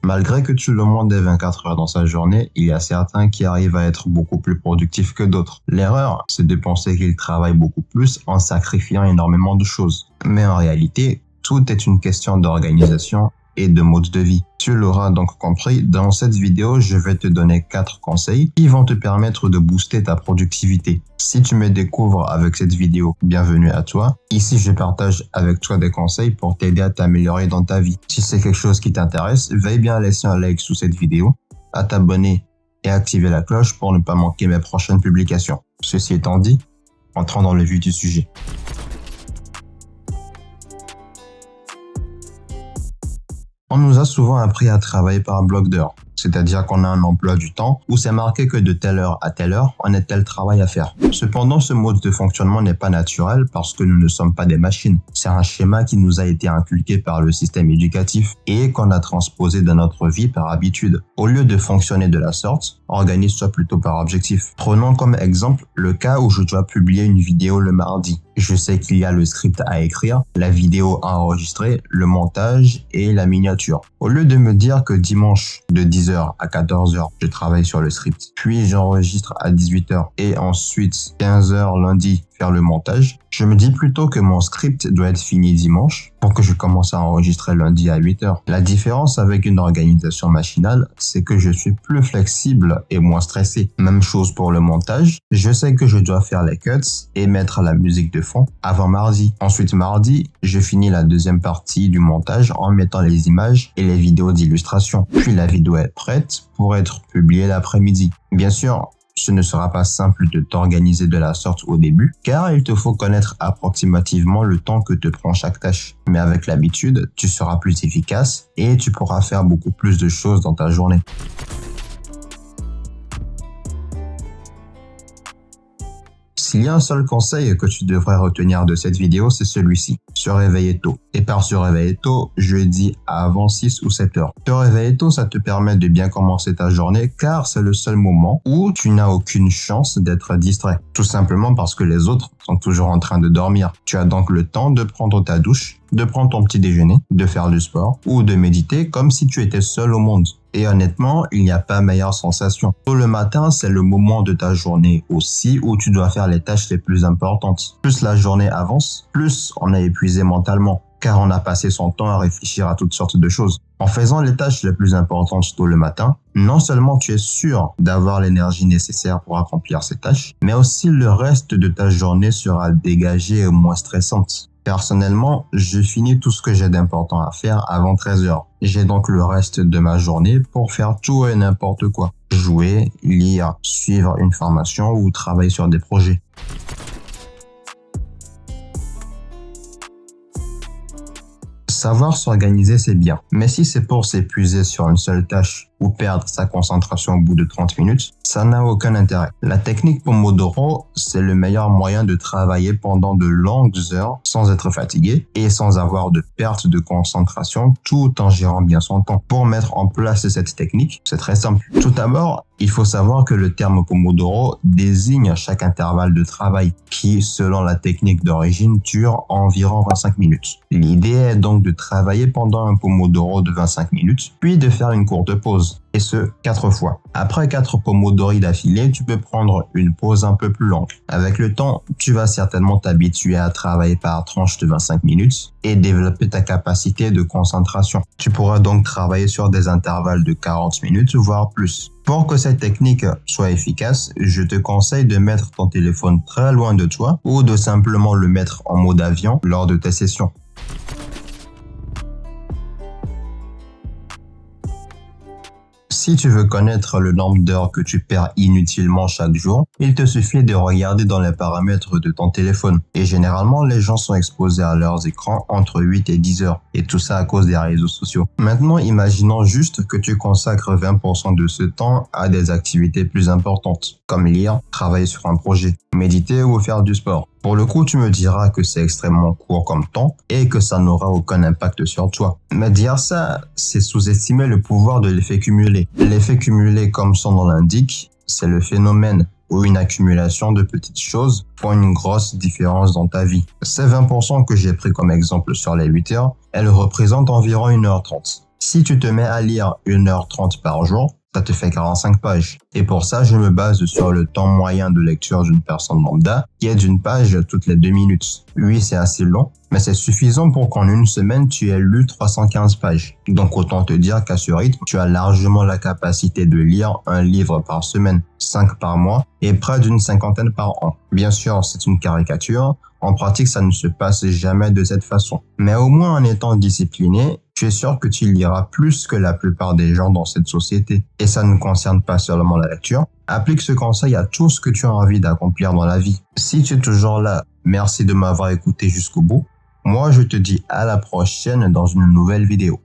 Malgré que tout le monde ait 24 heures dans sa journée, il y a certains qui arrivent à être beaucoup plus productifs que d'autres. L'erreur, c'est de penser qu'ils travaillent beaucoup plus en sacrifiant énormément de choses. Mais en réalité, tout est une question d'organisation et de mode de vie. Tu l'auras donc compris, dans cette vidéo, je vais te donner 4 conseils qui vont te permettre de booster ta productivité. Si tu me découvres avec cette vidéo, bienvenue à toi. Ici, je partage avec toi des conseils pour t'aider à t'améliorer dans ta vie. Si c'est quelque chose qui t'intéresse, veuille bien laisser un like sous cette vidéo, à t'abonner et activer la cloche pour ne pas manquer mes prochaines publications. Ceci étant dit, entrons dans le vif du sujet. On nous a souvent appris à travailler par bloc d'heures, c'est-à-dire qu'on a un emploi du temps où c'est marqué que de telle heure à telle heure, on a tel travail à faire. Cependant, ce mode de fonctionnement n'est pas naturel parce que nous ne sommes pas des machines. C'est un schéma qui nous a été inculqué par le système éducatif et qu'on a transposé dans notre vie par habitude. Au lieu de fonctionner de la sorte, organise-toi plutôt par objectif. Prenons comme exemple le cas où je dois publier une vidéo le mardi. Je sais qu'il y a le script à écrire, la vidéo à enregistrer, le montage et la miniature. Au lieu de me dire que dimanche de 10h à 14h, je travaille sur le script, puis j'enregistre à 18h et ensuite 15h lundi faire le montage, je me dis plutôt que mon script doit être fini dimanche pour que je commence à enregistrer lundi à 8h. La différence avec une organisation machinale, c'est que je suis plus flexible et moins stressé. Même chose pour le montage, je sais que je dois faire les cuts et mettre la musique de fond avant mardi. Ensuite mardi, je finis la deuxième partie du montage en mettant les images et les vidéos d'illustration. Puis la vidéo est prête pour être publiée l'après-midi. Bien sûr, ce ne sera pas simple de t'organiser de la sorte au début, car il te faut connaître approximativement le temps que te prend chaque tâche. Mais avec l'habitude, tu seras plus efficace et tu pourras faire beaucoup plus de choses dans ta journée. S'il y a un seul conseil que tu devrais retenir de cette vidéo, c'est celui-ci. Se réveiller tôt. Et par se réveiller tôt, je dis avant 6 ou 7 heures. Te réveiller tôt, ça te permet de bien commencer ta journée car c'est le seul moment où tu n'as aucune chance d'être distrait. Tout simplement parce que les autres sont toujours en train de dormir. Tu as donc le temps de prendre ta douche, de prendre ton petit déjeuner, de faire du sport ou de méditer comme si tu étais seul au monde. Et honnêtement, il n'y a pas meilleure sensation. Tôt le matin, c'est le moment de ta journée aussi où tu dois faire les tâches les plus importantes. Plus la journée avance, plus on est épuisé mentalement, car on a passé son temps à réfléchir à toutes sortes de choses. En faisant les tâches les plus importantes tôt le matin, non seulement tu es sûr d'avoir l'énergie nécessaire pour accomplir ces tâches, mais aussi le reste de ta journée sera dégagé et moins stressante. Personnellement, je finis tout ce que j'ai d'important à faire avant 13h. J'ai donc le reste de ma journée pour faire tout et n'importe quoi. Jouer, lire, suivre une formation ou travailler sur des projets. Savoir s'organiser, c'est bien. Mais si c'est pour s'épuiser sur une seule tâche ou perdre sa concentration au bout de 30 minutes, ça n'a aucun intérêt. La technique Pomodoro, c'est le meilleur moyen de travailler pendant de longues heures sans être fatigué et sans avoir de perte de concentration tout en gérant bien son temps. Pour mettre en place cette technique, c'est très simple. Tout d'abord, il faut savoir que le terme Pomodoro désigne chaque intervalle de travail qui, selon la technique d'origine, dure environ 25 minutes. L'idée est donc de travailler pendant un Pomodoro de 25 minutes, puis de faire une courte pause. Et ce, 4 fois. Après 4 Pomodori d'affilée, tu peux prendre une pause un peu plus longue. Avec le temps, tu vas certainement t'habituer à travailler par tranche de 25 minutes et développer ta capacité de concentration. Tu pourras donc travailler sur des intervalles de 40 minutes, voire plus. Pour que cette technique soit efficace, je te conseille de mettre ton téléphone très loin de toi ou de simplement le mettre en mode avion lors de tes sessions. Si tu veux connaître le nombre d'heures que tu perds inutilement chaque jour, il te suffit de regarder dans les paramètres de ton téléphone. Et généralement, les gens sont exposés à leurs écrans entre 8 et 10 heures. Et tout ça à cause des réseaux sociaux. Maintenant, imaginons juste que tu consacres 20% de ce temps à des activités plus importantes, comme lire, travailler sur un projet, méditer ou faire du sport. Pour le coup, tu me diras que c'est extrêmement court comme temps et que ça n'aura aucun impact sur toi. Mais dire ça, c'est sous-estimer le pouvoir de l'effet cumulé. L'effet cumulé, comme son nom l'indique, c'est le phénomène où une accumulation de petites choses font une grosse différence dans ta vie. Ces 20% que j'ai pris comme exemple sur les 8 heures, elles représentent environ 1h30. Si tu te mets à lire 1h30 par jour, ça te fait 45 pages. Et pour ça, je me base sur le temps moyen de lecture d'une personne lambda, qui est d'une page toutes les 2 minutes. Oui, c'est assez long, mais c'est suffisant pour qu'en une semaine, tu aies lu 315 pages. Donc autant te dire qu'à ce rythme, tu as largement la capacité de lire un livre par semaine, 5 par mois, et près d'une cinquantaine par an. Bien sûr, c'est une caricature. En pratique, ça ne se passe jamais de cette façon. Mais au moins en étant discipliné, tu es sûr que tu liras plus que la plupart des gens dans cette société. Et ça ne concerne pas seulement la lecture. Applique ce conseil à tout ce que tu as envie d'accomplir dans la vie. Si tu es toujours là, merci de m'avoir écouté jusqu'au bout. Moi, je te dis à la prochaine dans une nouvelle vidéo.